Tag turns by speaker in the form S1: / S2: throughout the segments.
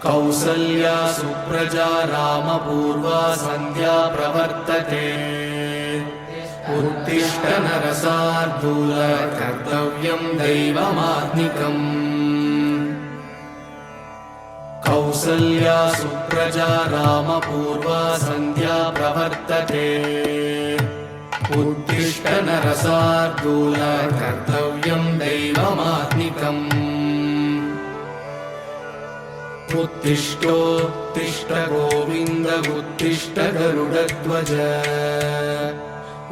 S1: कौसल्या सुप्रजा रामपूर्वा सन्ध्या प्रवर्तते। उत्तिष्ठ नरशार्दूल कर्तव्यं दैवमात्मिकम्। कौसल्या सुप्रजा रामपूर्वा सन्ध्या प्रवर्तते। उत्तिष्ठ नरशार्दूल कर्तव्यं दैवमात्मिकम्। उत्तिष्ठोत्तिष्ठ गोविन्द उत्तिष्ठ गरुडध्वज।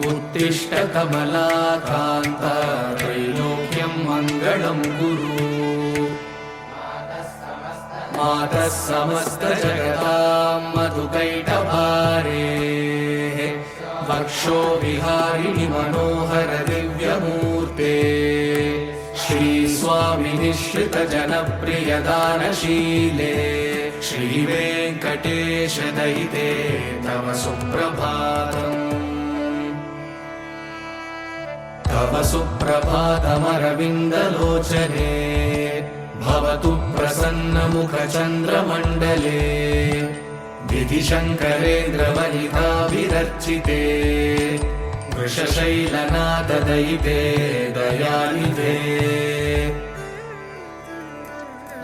S1: उत्तिष्ठ कमलाकान्त त्रैलोक्यं मङ्गलं कुरु। मातः समस्त जगतां मधुकैटभारे। वक्षो विहारिणि मनोहर दिव्यमूर्ते। श्रीस्वामि निःश्रित जनप्रिय दानशीले। श्रीवेङ्कटेश दयिते तव सुप्रभातम्। तव सुप्रभातमरविन्दलोचने। भवतु प्रसन्नमुखचन्द्रमण्डले। विधिशङ्करेन्द्रवनिताभिरर्चिते। वृषशैलनाथ दयिते दयानिधे।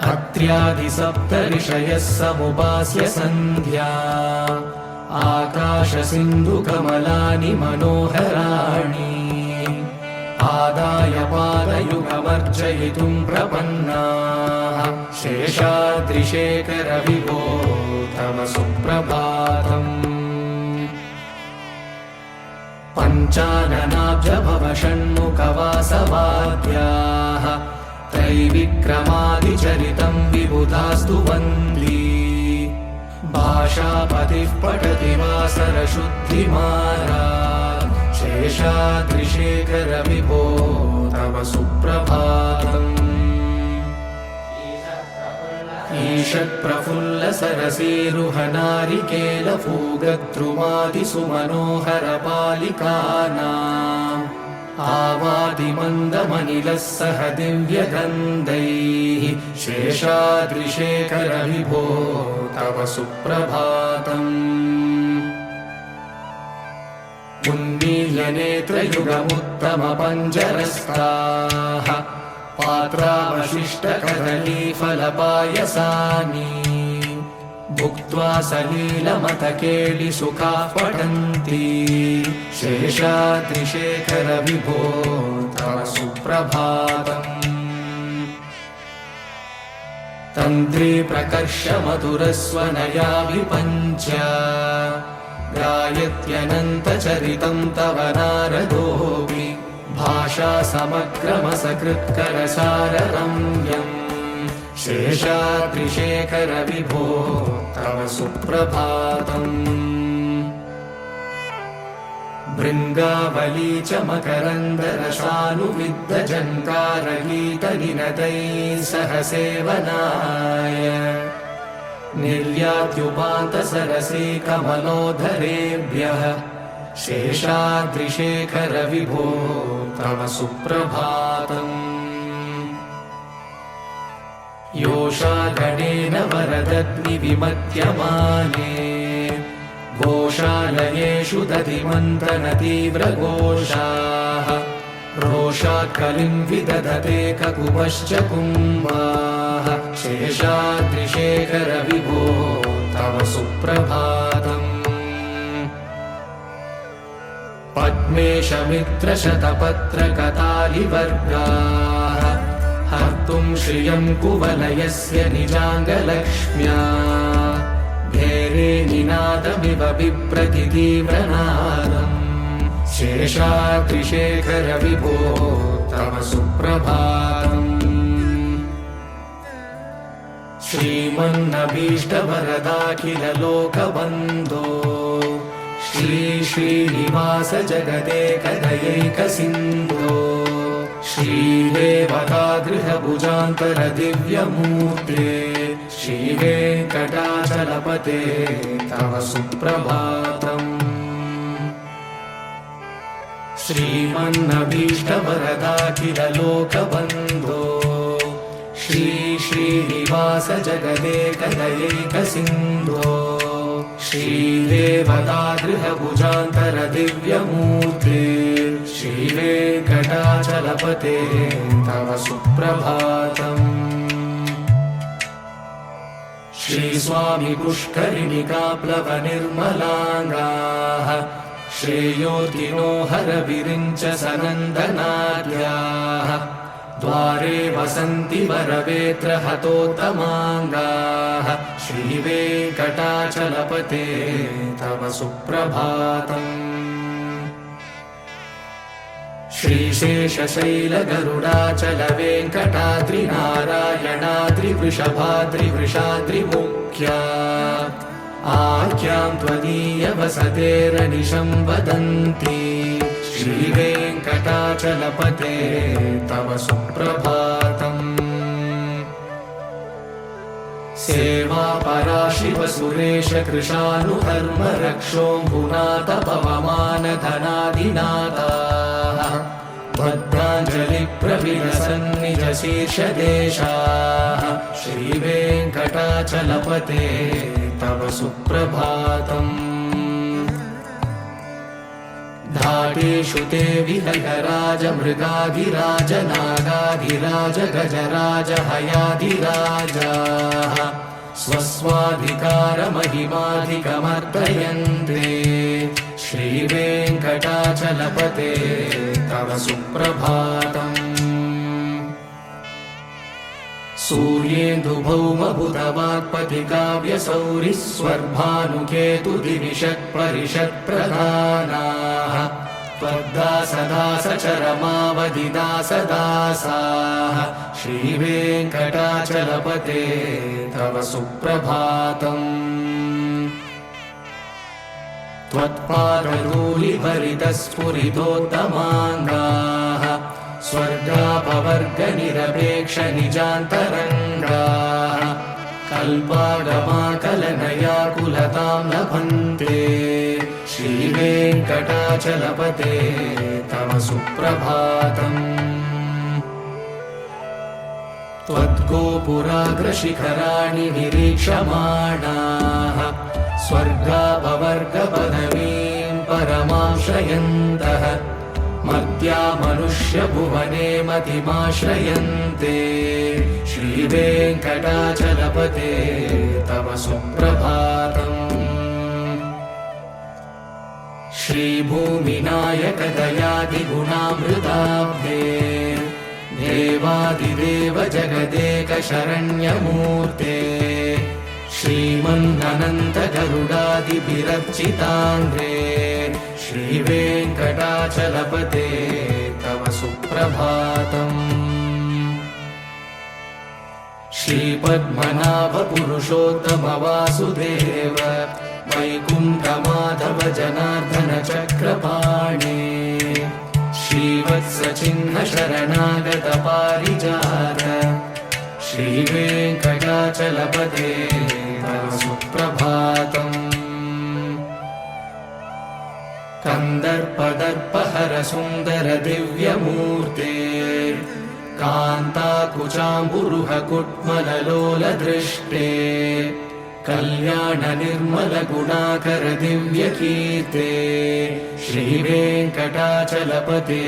S1: अत्र्यादिसप्तऋषयः समुपास्य सन्ध्या। आकाशसिन्धुकमलानि मनोहराणि। आदाय पादयुगमर्चयितुं प्रपन्नाः। शेषाद्रिशेखर विभो तव सुप्रभातम्। पञ्चाननाब्ज भव षण्मुखवासवाद्याः। त्रैविक्रमादिचरितं विबुधास्तु वन्दी। भाषापतिः पठति वासरशुद्धिमाला। शेषाद्रिशेखर विभो तव सुप्रभातम्। ईषत्प्रफुल्ल सरसीरुहनारिकेलफूगद्रुमादिसुमनोहर पालिकानाम्। आवादिमन्दमनिलः सह दिव्यगन्धैः। शेषाद्रिशेखर विभो तव सुप्रभातम्। उन्मील्यनेत्रयुगमुत्तमपञ्जरस्ताः। पात्रावशिष्टकदलीफलपायसानि। भुक्त्वा सलीलमतकेलिसुखाः पठन्ति। शेषाद्रिशेखर विभो तव सुप्रभातम्। तन्त्री प्रकर्ष मधुरस्वनया विपञ्च। गायत्यनन्तचरितं तव नारदोऽपि। भाषा समग्रमसकृत्करसाररम्यम्। शेषाद्रिशेखर विभो तव सुप्रभातम्। भृङ्गावली च मकरन्दरसानुविद्धजङ्कारगीतनिनदैः सह सेवनाय। निर्यात्युपान्तसरसी कमलोदरेभ्यः। शेषाद्रिशेखर विभो तव सुप्रभातम्। योषागणेन वरदग्निविमध्यमाने। गोशालयेषु दधिमन्तनतीव्रघोषाः। रोषात् कलिं विदधते ककुभश्च कुम्भाः। शेषाद्रिशेखर विभो तव सुप्रभातम्। पद्मेशमित्रशतपत्रकतालिवर्गाः। हर्तुं श्रियं कुवलयस्य निजाङ्गलक्ष्म्या। भेरे निनादमिव बिभ्रति तीव्रनादम्। शेषाद्रिशेखर विभो तव सुप्रभातम्। श्रीमन्नभीष्टवरदाखिललोकबन्धो। श्री श्रीनिवास जगदेकदयैकसिन्धो। श्रीदेवतागृहभुजान्तर दिव्यमूर्ते। श्रीवेङ्कटाचलपते तव सुप्रभातम्। श्रीमन्नभीष्टवरदाखिललोकबन्धो श्री श्रीनिवास जगदेकदयैकसिन्धो श्रीदेवतागृहभुजान्तर दिव्यमूर्ते श्रीवेङ्कटाचलपते तव सुप्रभातम्। श्रीस्वामी पुष्करिणिकाप्लवनिर्मलाङ्गाः श्रेयोर्दिनो हरविरिञ्च सनन्दनाद्याः द्वारे वसन्ति वरवेत्र हतोत्तमाङ्गाः श्रीवेङ्कटाचलपते तव सुप्रभातम्। श्रीशेषशैलगरुडाचलवेङ्कटाद्रिनारायणाद्रिवृषभाद्रिवृषाद्रिमुख्या आख्यां त्वदीयवसतेरनिशं वदन्ति श्रीवेङ्कटाचलपते तव सुप्रभातम्। सेवापराशिवसुरेश कृशानुधर्म रक्षोऽम्बुनाथ पवमानधनादिनाथाः भद्राञ्जलिप्रविलसन्निजशीर्षदेशाः श्रीवेङ्कटाचलपते तव सुप्रभातम्। घाटेषु ते विहगराज मृगाधिराज नागाधिराज गजराज हयाधिराजाः स्वस्वाधिकारमहिमाधिकमर्दयन्ते श्रीवेङ्कटाचलपते तव सुप्रभातम्। सूर्येन्दुभौमबुधवाक्पतिकाव्यसौरिस्वर्भानुकेतुदिविषत्परिषत्प्रधानाः त्वद्दासदासचरमावधिदासदासाः श्रीवेङ्कटाचलपते तव सुप्रभातम्। त्वत्पादधूलिभरितस्फुरितोत्तमाङ्गाः स्वर्गापवर्गनिरपेक्षनिजान्तरङ्गाः कल्पागमाकलनयाकुलतां लभन्ते श्रीवेङ्कटाचलपते तव सुप्रभातम्। त्वद्गोपुराग्रशिखराणि निरीक्षमाणाः स्वर्गापवर्गपदवीं परमाश्रयन्तः मर्त्या मनुष्यभुवने मतिमाश्रयन्ते श्रीवेङ्कटाचलपते तव सुप्रभातम्। श्रीभूमिनायक दयादिगुणामृताब्धे देवादिदेव जगदेक शरण्यमूर्ते श्रीमन्ननन्त गरुडादिभिरर्चिताङ्घ्रे श्रीवेङ्कटाचलपते तव सुप्रभातम्। श्रीपद्मनाभ पुरुषोत्तम वासुदेव वैकुण्ठमाधव जनार्दन चक्रपाणे श्रीवत्सचिह्न शरणागत पारिजात श्रीवेङ्कटाचलपते तव सुप्रभातम्। कन्दर्पदर्पहर सुन्दर दिव्यमूर्ते कान्ताकुचाम्बुरुह कुट्मललोलदृष्टे कल्याण निर्मल गुणाकर दिव्यकीर्ते श्रीवेङ्कटाचलपते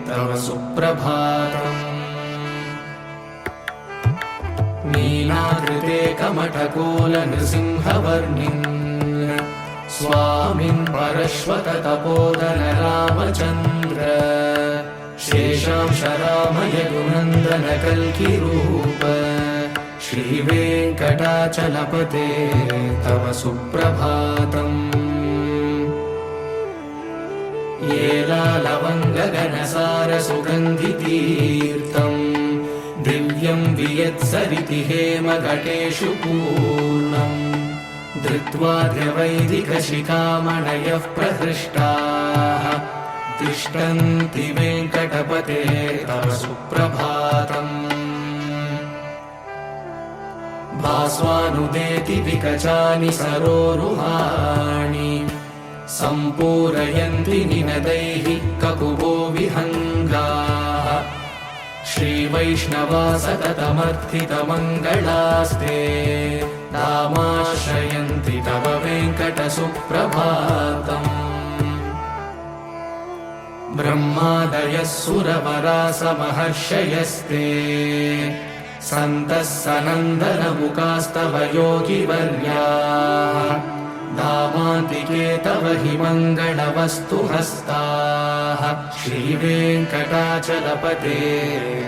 S1: तव सुप्रभातम्। नीलाकृते कमठकोल नृसिंहवर्णिन् स्वामिन् परश्वत तपोधन रामचन्द्र शेषांश रामय गुणन्दन कल्किरूप श्रीवेङ्कटाचलपते तव सुप्रभातम्। येलालवङ्गगणसार सुगन्धितीर्थम् दिव्यं वियत्सरिति हेमघटेषु पूर्णम् धृत्वा द्यवैदिकशिखामणयः प्रहृष्टाः तिष्ठन्ति वेङ्कटपते तव सुप्रभातम्। भास्वानुदेति विकचानि सरोरुहाणि सम्पूरयन्ति निनदैः ककुभो विहङ्गाः श्रीवैष्णवा सततमर्थितमङ्गलास्ते नामाश्रयन्ति तव वेङ्कटसुप्रभातम् ब्रह्मादयः सुरवरासमहर्षयस्ते सन्तः सनन्दनमुखास्तव योगिवर्याः दामान्तिके तव हि मङ्गलवस्तु हस्ताः श्रीवेङ्कटाचलपते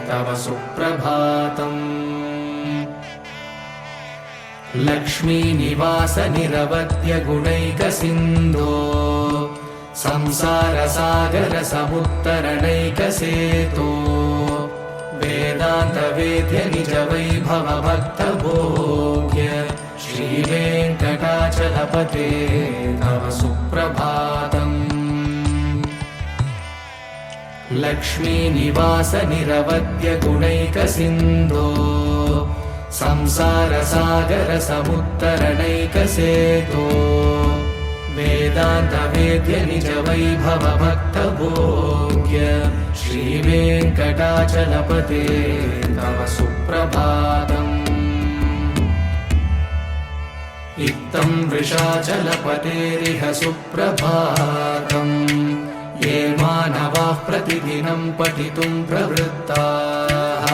S1: तव सुप्रभातम् लक्ष्मीनिवास निरवद्य गुणैकसिन्धो संसारसागर समुत्तरणैकसेतो वेदान्तवेद्य निज वैभव भक्तभोग्य श्रीवेङ्कटाचलपते तव सुप्रभातम् लक्ष्मीनिवास निरवद्य गुणैकसिन्धो संसारसागर समुत्तरणैकसेतो वेदान्तवेद्य निज वैभव भक्तभोग्य श्रीवेङ्कटाचलपते तव सुप्रभातम् इत्थं वृषाचलपतेरिह सुप्रभातम् ये मानवाः प्रतिदिनं पठितुं प्रवृत्ताः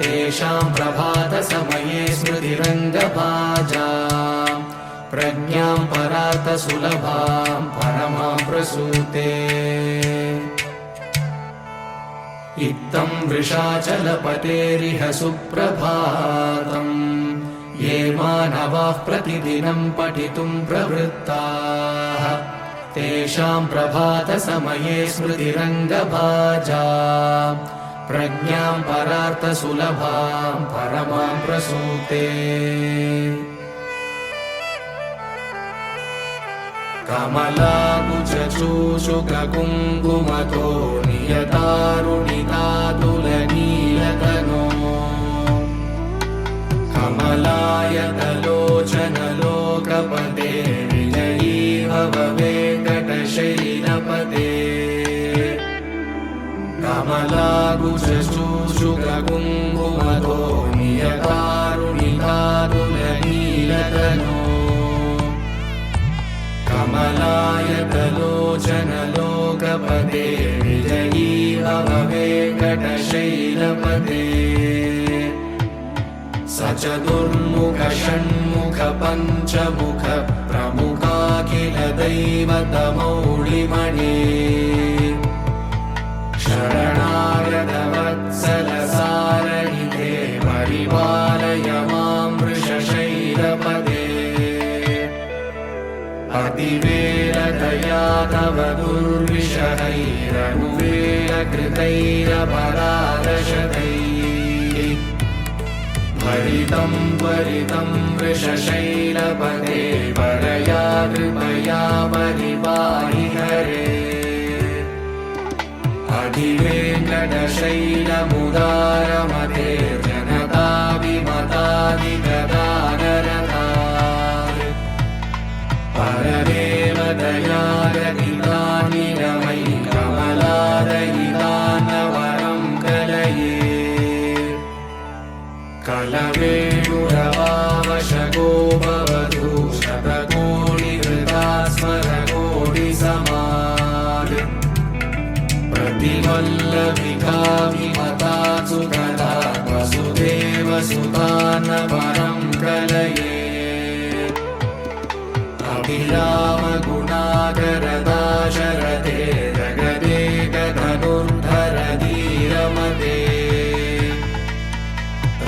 S1: तेषां प्रभातसमये स्मृतिरङ्गभाजाम् प्रज्ञां परार्थसुलभां परमां प्रसूते इत्थं वृषाचलपतेरिह सुप्रभातम् ये मानवाः प्रतिदिनं पठितुं प्रवृत्ताः तेषां प्रभातसमये स्मृतिरङ्गभाजाम् प्रज्ञां परार्थसुलभां परमां प्रसूते कमलाकुचूषुककुङ्कुमतो नियतारुणितातुलनीलतनो कमलायतलोचनलोकपते विजयी भव वेङ्कटशैलपते कमलाकुचूषुककुङ्कुमतो नियतारुणितातुलनीलतनो कमलायतलोचनलोकपते विजयी भव वेङ्कटशैलपते सचतुर्मुख षण्मुख पञ्चमुख प्रमुखाखिल दैवतमौलिमणे शरणागत वत्सल सारहिते परिपालय मां वृषशैलपते अतिवेलतया तव दुर्विषहैरनुवेलकृतैरपराधशतैः भरितं त्वरितं वृषशैलपते परया कृपया परिपाहि हरे अधिवेङ्कटशैलमुदारमते जनताभिमतादिगदानरतात् परदेवतया गदितानिरमयि कमलादयितान्नवरं कलये कलवेणुरवावशगो भवतु शतकोटिहृदा स्मरकोटिसमात् प्रतिवल्लभिकाभिमतासु कदा वसुदेवसुतान्नवरं कलये अभिरामगुणाकरदाशरथे जगदेकधनुर्धर धीरमते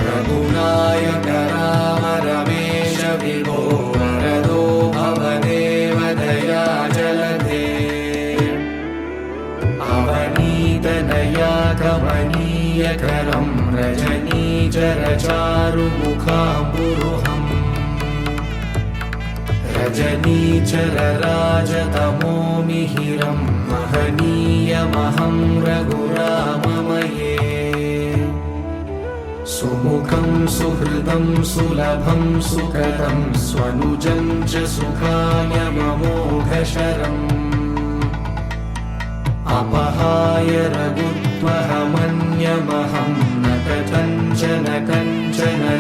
S1: रघुनायक राम रमेश विभो वरदो भवदेवदया जलधे अवनीतनया कमनीयकरं रजनीचर चारुमुखाम्बुरुहम् रजनीचर राजतमो मिहिरं महनीयमहं रघुराममये सुमुखं सुहृदं सुलभं सुखदं स्वनुजं च सुखाय ममोघशरम् अपहाय रघुत्वहमन्यमहं न कथञ्चन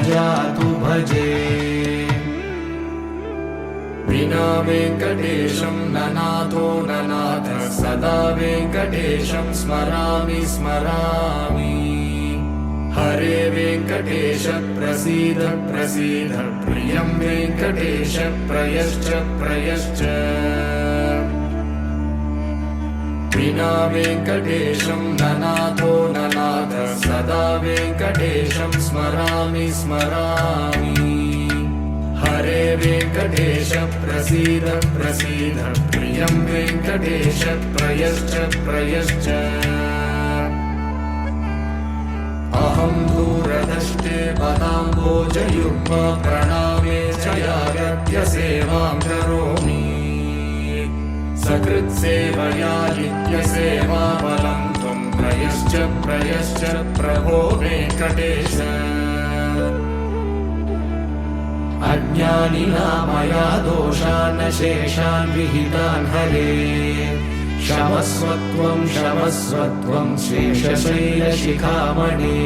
S1: जातु भजे विना वेङ्कटेशं ननाथो ननाथः सदा वेङ्कटेशं स्मरामि स्मरामि हरे वेङ्कटेश प्रसीद प्रसीद प्रियं वेङ्कटेश प्रयश्च प्रयश्च विना वेङ्कटेशं ननाथो ननाथः सदा वेङ्कटेशं स्मरामि स्मरामि हरे वेङ्कटेश प्रसीद प्रसीद प्रियं वेङ्कटेश प्रयश्च प्रयश्च अहं दूरदृष्टे पदाम्बोजयुग्म प्रणामे च यागत्य सेवां करोमि सकृत्सेवया नित्यसेवाफलं त्वं प्रयश्च प्रयश्च प्रभो वेङ्कटेश अज्ञानिना मया दोषान् शेषान् विहितान् हरे क्षमस्वत्वं क्षमस्वत्वं शेषशैलशिखामणे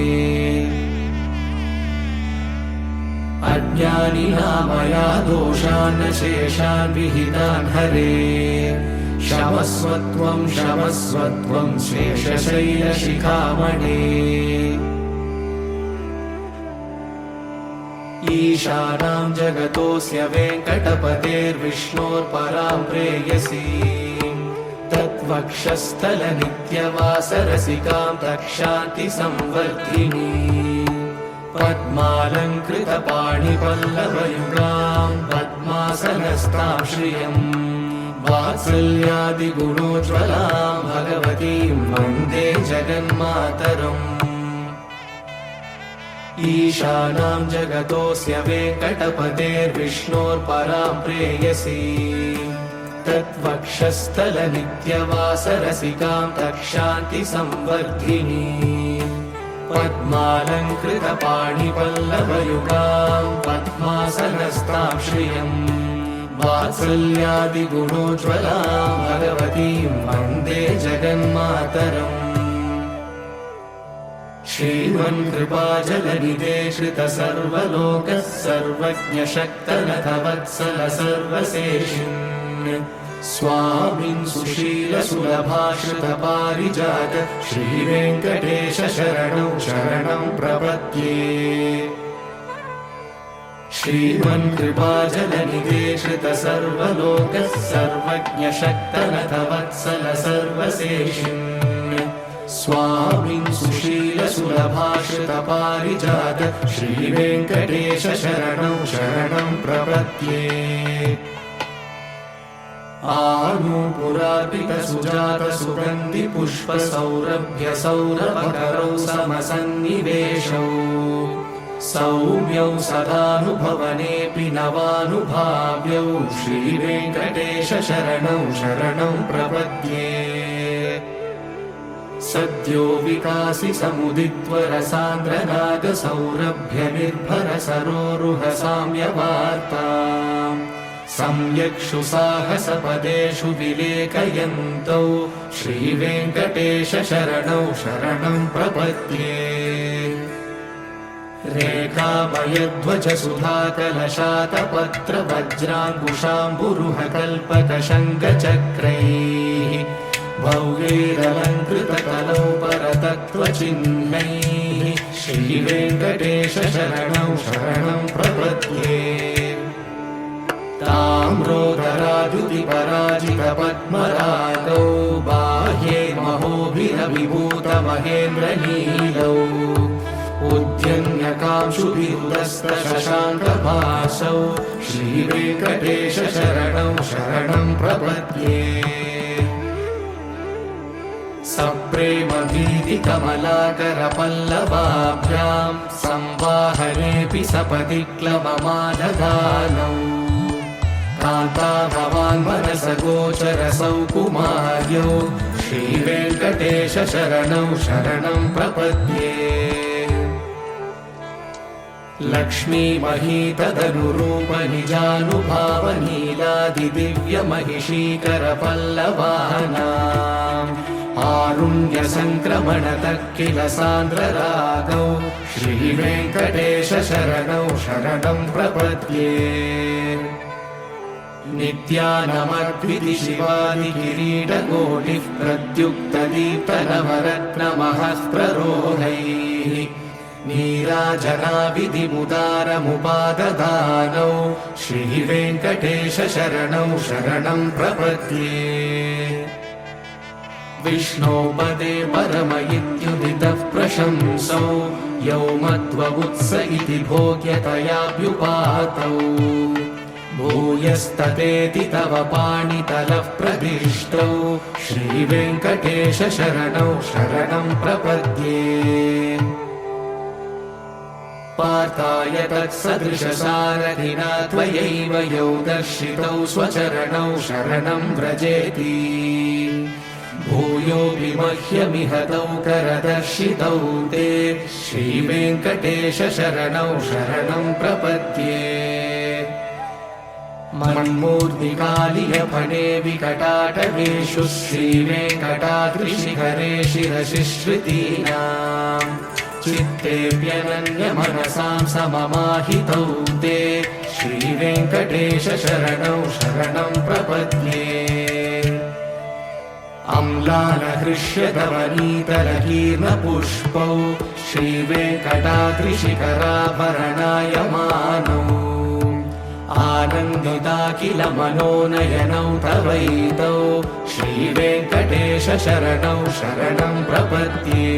S1: अज्ञानिना मया दोषान् शेषान् विहितान् हरे क्षमस्वत्वं क्षमस्वत्वं शेषशैलशिखामणे ईशानां जगतोऽस्य वेङ्कटपतेर्विष्णोर्परां प्रेयसीं तत्वक्षस्थलनित्यवासरसिकां तक्षान्तिसंवर्धिनी पद्मालङ्कृतपाणिपल्लवयुगां पद्मासनस्तां श्रियं वात्सल्यादिगुणोज्ज्वलां भगवतीं वन्दे जगन्मातरम् ईशानां जगतोऽस्य वेङ्कटपतेर्विष्णोर्परां प्रेयसीं तत्वक्षस्थलनित्यवासरसिकां तक्षान्तिसंवर्धिनी पद्मालङ्कृतपाणिपल्लवयुगां पद्मासनस्तां श्रियं वात्सल्यादिगुणोज्ज्वलां भगवतीं वन्दे जगन्मातरम् श्रीमन्कृपाजलनिधे श्रितसर्वलोकः सर्वज्ञशक्तनथ वत्सल सर्वशेषिन् स्वामिन् सुशीलसुलभाश्रितपारिजात श्रीवेङ्कटेश शरणं शरणं प्रपद्ये श्रीमन्कृपाजलनिधे श्रितसर्वलोकः सर्वज्ञशक्तनथ वत्सल सर्वशेषिन् स्वामिन् सुशीलसुलभाश्रितपारिजात श्रीवेङ्कटेश शरणं शरणं प्रपद्ये आनूपुरार्पितसुजातसुगन्धिपुष्पसौरभ्यसौरभकरौ समसन्निवेशौ सौम्यौ सदानुभवनेऽपि नवानुभाव्यौ श्रीवेङ्कटेश शरणं शरणं प्रपद्ये सद्यो विकासि समुदित्वरसान्द्रनागसौरभ्यनिर्भरसरोरुहसाम्यवार्ताम् सम्यक्षु साहसपदेषु विलेखयन्तौ श्रीवेङ्कटेश शरणौ शरणं प्रपद्ये रेखामयध्वज सुधाकलशातपत्रवज्राङ्कुशाम्बुरुहकल्पकशङ्खचक्रैः भव्यैरलङ्कृतकलौ परतत्त्वचिह्नैः श्रीवेङ्कटेश शरणं शरणं प्रपद्ये ताम्रोदराद्युतिपराजितपद्मरागौ बाह्ये महोभिरविभूतमहेन्द्रनीलौ उद्यन्यकांशुभिरुदस्तशशाङ्कभासौ श्रीवेङ्कटेश शरणं शरणं प्रपद्ये सप्रेमभीतिकमलाकरपल्लवाभ्यां संवाहनेऽपि सपदि क्लममादधानौ कान्ता भवान् मनसगोचरसौ कुमार्यौ श्रीवेङ्कटेश शरणं शरणं प्रपद्ये लक्ष्मीमही तदनुरूप निजानुभावनीलादिदिव्यमहिषीकरपल्लवानाम् आरुण्यसङ्क्रमणतः किल सान्द्ररागौ श्रीवेङ्कटेश शरणौ शरणं प्रपद्ये नित्यानमद्विति शिवादिकिरीटकोटिः प्रद्युक्तदीप्तनवरत्नमहः प्ररोहैः नीराजनाविधिमुदारमुपाददानौ श्रीवेङ्कटेश शरणौ शरणं प्रपद्ये विष्णोपदे परम इत्युदितः प्रशंसौ यौ मध्ववुत्स इति भोग्यतयाभ्युपातौ भूयस्ततेति तव पाणितलः प्रदिष्टौ श्रीवेङ्कटेश शरणौ शरणं प्रपद्ये पार्थाय तत्सदृशसारथिना त्वयैव यौ दर्शितौ स्वचरणौ शरणं व्रजेति भूयोऽपि मह्यमिहतौ करदर्शितौ ते श्रीवेङ्कटेश शरणौ शरणं प्रपद्ये मन्मूर्तिकालियफणे विकटाटवेषु श्रीवेङ्कटाद्रिशिखरे शिरसिश्रुतीनाम् चित्तेऽप्यनन्यमनसां सममाहितौ ते श्रीवेङ्कटेश शरणौ शरणं प्रपद्ये अम्लानहृष्यतवनीतलकीर्णपुष्पौ श्रीवेङ्कटाद्रिशिखराभरणायमानौ आनन्दिताखिल मनोनयनौ तवैतौ श्रीवेङ्कटेश शरणौ शरणं प्रपद्ये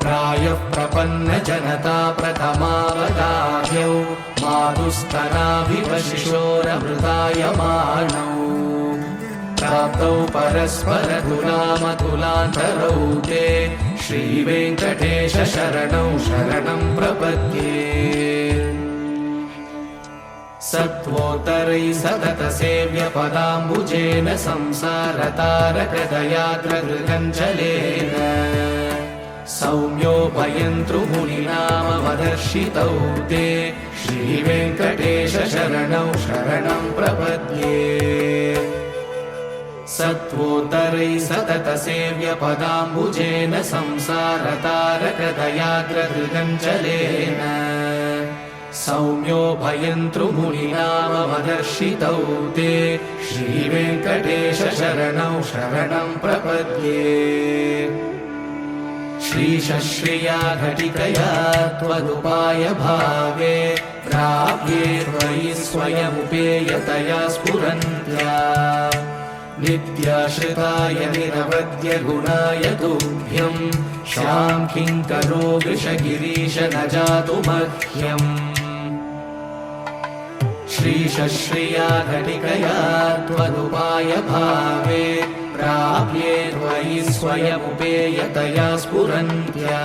S1: प्रायः प्रपन्नजनता प्रथमावतार्यौ मातुस्तनाभिवशिशोरमृतायमानौ प्राप्तौ परस्परतुलामतुलान्तरौ ते श्रीवेङ्कटेश शरणौ शरणं प्रपद्ये सत्त्वोत्तरैः सततसेव्यपदाम्बुजेन संसारतारकदयाग्रगृगञ्जलेन सौम्योपयन्तृमुनिनामवदर्शितौ ते श्रीवेङ्कटेश शरणौ शरणं प्रपद्ये सत्त्वोत्तरैः सततसेव्यपदाम्बुजेन संसारतारकदयाग्रगृगञ्जलेन सौम्योपयन्तृमुनिनामवदर्शितौ ते श्रीवेङ्कटेश शरणौ शरणं प्रपद्ये श्रीशश्रिया घटिकया त्वदुपाय भावे प्राप्ये त्वयि स्वयमुपेयतया स्फुरन्त्या नित्याश्रिताय निरवद्य गुणाय तुभ्यं शां किङ्करो वृषगिरीश न जातु मह्यम् श्रीशश्रिया घटिकया त्वदुपाय भावे प्राप्ये त्वयि स्वयमुपेयतया स्फुरन्त्या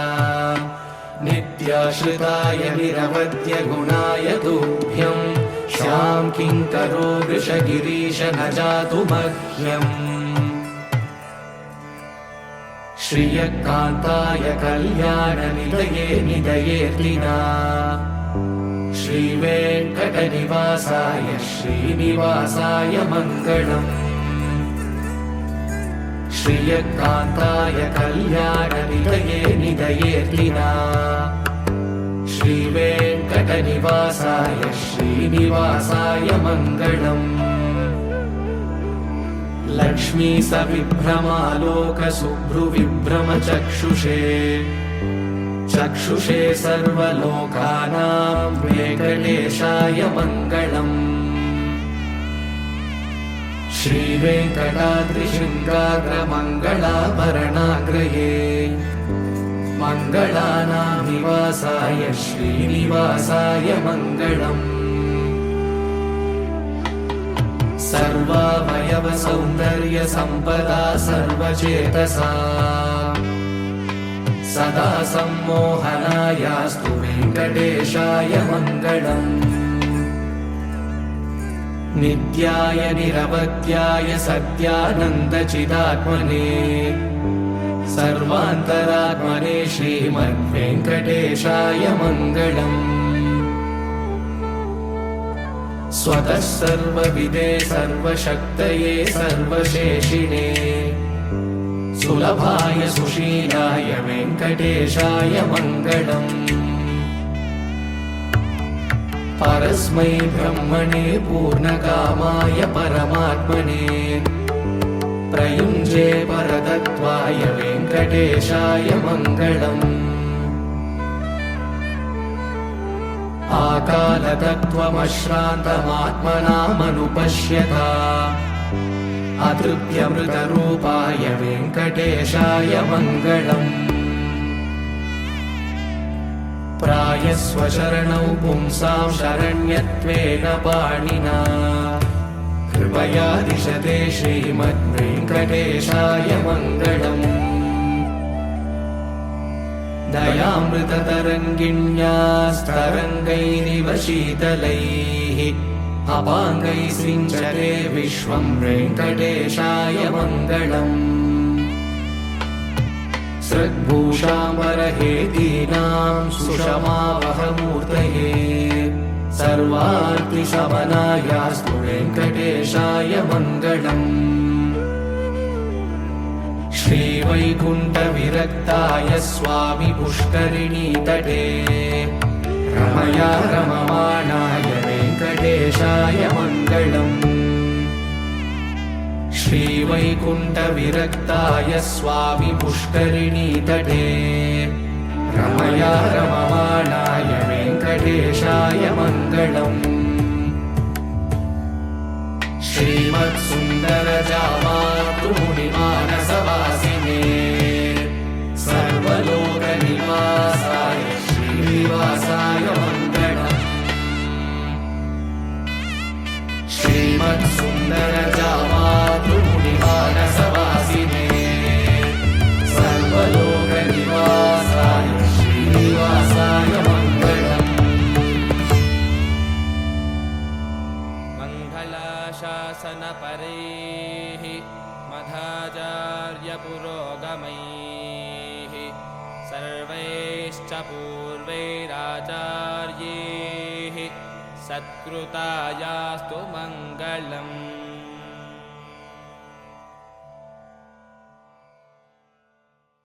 S1: नित्याश्रिताय निरवद्य गुणाय तुभ्यं शां किङ्करो वृषगिरीश न जातु मह्यम् श्रियकान्ताय कल्याणनिलये निलयेऽर्तिना श्रीवेङ्कटनिवासाय श्रीनिवासाय मङ्गलम् श्रियकान्ताय कल्याणनिलये निलयेऽर्तिना श्रीवेङ्कटनिवासाय श्रीनिवासाय मङ्गलम् लक्ष्मी सविभ्रमालोकशुभ्रुविभ्रमचक्षुषे चक्षुषे सर्वलोकानां वेङ्कटेशाय मङ्गलम् श्रीवेङ्कटाद्रिशृङ्गाग्रमङ्गलाभरणाग्रये मङ्गलानां निवासाय श्रीनिवासाय मङ्गलम् सर्वावयवसौन्दर्यसम्पदा सर्वचेतसा सदा सम्मोहनायास्तु वेङ्कटेशाय मङ्गलम् नित्याय निरवध्याय सत्यानन्दचिदात्मने सर्वान्तरात्मने श्रीमद्वेङ्कटेशाय मङ्गलम्। स्वतः सर्वविदे सर्वशक्तये सर्वशेषिणे सुलभाय सुशीलाय वेङ्कटेशाय मङ्गलम्। परस्मै ब्रह्मणे पूर्णकामाय परमात्मने प्रयुञ्जे परतत्त्वाय वेङ्कटेशाय मङ्गलम्। आकालतत्त्वमश्रान्तमात्मनामनुपश्यता अतृप्यमृतरूपाय वेङ्कटेशाय मङ्गलम्। प्रायस्वशरणौ पुंसां शरण्यत्वेन पाणिना कृपया दिशते श्रीमद्वेङ्कटेशाय मङ्गलम्। दयामृततरङ्गिण्यास्तरङ्गैरिव शीतलैः अपाङ्गैः सिञ्चते विश्वं वेङ्कटेशाय मङ्गलम्। सृग्भूषाम्बरहेतीनां सुषमावहमूर्तये सर्वार्तिशमनायास्तु वेङ्कटेशाय मङ्गलम्। श्रीवैकुण्ठविरक्ताय स्वामि पुष्करिणीतटे रमया रममाणाय वेङ्कटेशाय मङ्गलम्। श्रीवैकुण्ठविरक्ताय स्वामि पुष्करिणीतटे रमया रममाणाय वेङ्कटेशाय मङ्गलम्। श्रीमत्सुन्दरजामातृमुनिमानसवासिने सर्वलोकनिवासाय श्रीनिवासाय मङ्गलम्। श्रीमत्सुन्दरजामातृमुनिमानसवासिने सर्वलोकनिवासाय श्रीनिवासाय मङ्गलम्।
S2: शासनपरैः मध्वाचार्यपुरोगमैः सर्वैश्च पूर्वैराचार्यैः सत्कृतायास्तु मङ्गलम्।